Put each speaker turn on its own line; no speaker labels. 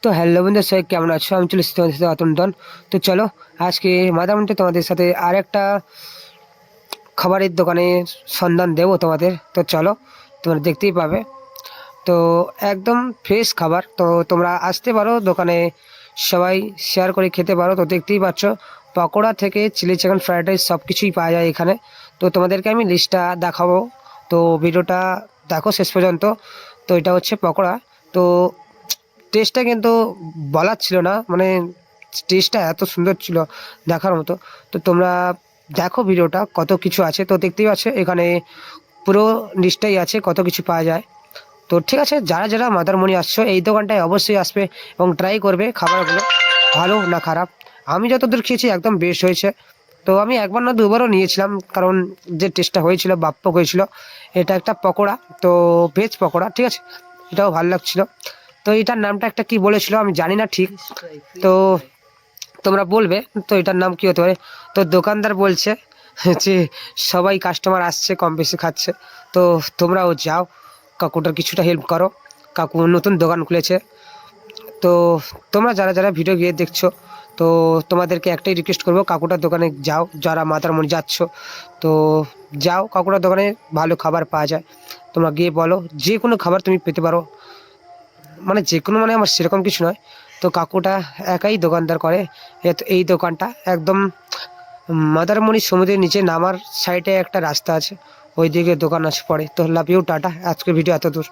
তো হ্যালো বন্ধু, সবাই কেমন আছো? আমি চলে এসেছি তোমাদের সাথে অতন্দন। তো চলো আজকে মাদারমন্টে তোমাদের সাথে আর একটা খাবারের দোকানের সন্ধান দেবো তোমাদের। তো চলো, তোমরা দেখতেই পাবে। তো একদম ফ্রেশ খাবার, তো তোমরা আসতে পারো দোকানে, সবাই শেয়ার করে খেতে পারো। তো দেখতেই পাচ্ছ, পকোড়া থেকে চিলি চিকেন ফ্রাইড রাইস সব কিছুই পাওয়া যায় এখানে। তো তোমাদেরকে আমি লিস্টটা দেখাবো, তো ভিডিওটা দেখো শেষ পর্যন্ত। তো এটা হচ্ছে পকোড়া। তো টেস্টটা কিন্তু বলার ছিল না, মানে টেস্টটা এত সুন্দর ছিল দেখার মতো। তো তোমরা দেখো ভিডিওটা, কত কিছু আছে। তো দেখতেই পাচ্ছ এখানে পুরো লিস্টটাই আছে, কত কিছু পাওয়া যায়। তো ঠিক আছে, যারা যারা মাদারমণি আসছো এই দোকানটায় অবশ্যই আসবে এবং ট্রাই করবে খাবারগুলো ভালো না খারাপ। আমি যতদূর খেয়েছি একদম বেস্ট হয়েছে। তো আমি একবার না দুবারও নিয়েছিলাম, কারণ যে টেস্টটা হয়েছিল বাপ্পক হয়েছিল। এটা একটা পকোড়া, তো ভেজ পকোড়া, ঠিক আছে, এটাও ভালো লাগছিল। তো এটার নামটা একটা কি বলেছিল আমি জানি না ঠিক, তো তোমরা বলবে তো এটার নাম কি হতে পারে। তো দোকানদার বলছে যে সবাই কাস্টমার আসছে, কম বেশি খাচ্ছে, তো তোমরাও যাও, কাকুটার কিছুটা হেল্প করো। কাকু নতুন দোকান খুলেছে। তো তোমরা যারা যারা ভিডিও গিয়ে দেখছো, তো তোমাদেরকে একটাই রিকোয়েস্ট করবো, কাকুটার দোকানে যাও। যারা মাতারমণি যাচ্ছ, তো যাও, কাকুটার দোকানে ভালো খাবার পাওয়া যায়। তোমরা গিয়ে বলো, যে কোনো খাবার তুমি পেতে পারো, মানে যে কোনো, মানে আমার সেরকম কিছু নয়। তো কাকুটা একাই দোকানদার করে। এই দোকানটা একদম মাদারমণি সমুদ্রের নিচে নামার সাইডে একটা রাস্তা আছে, ওই দিকে দোকান আছে পড়ে। তো লাভ ইউ, টাটা, আজকের ভিডিও এত দূর।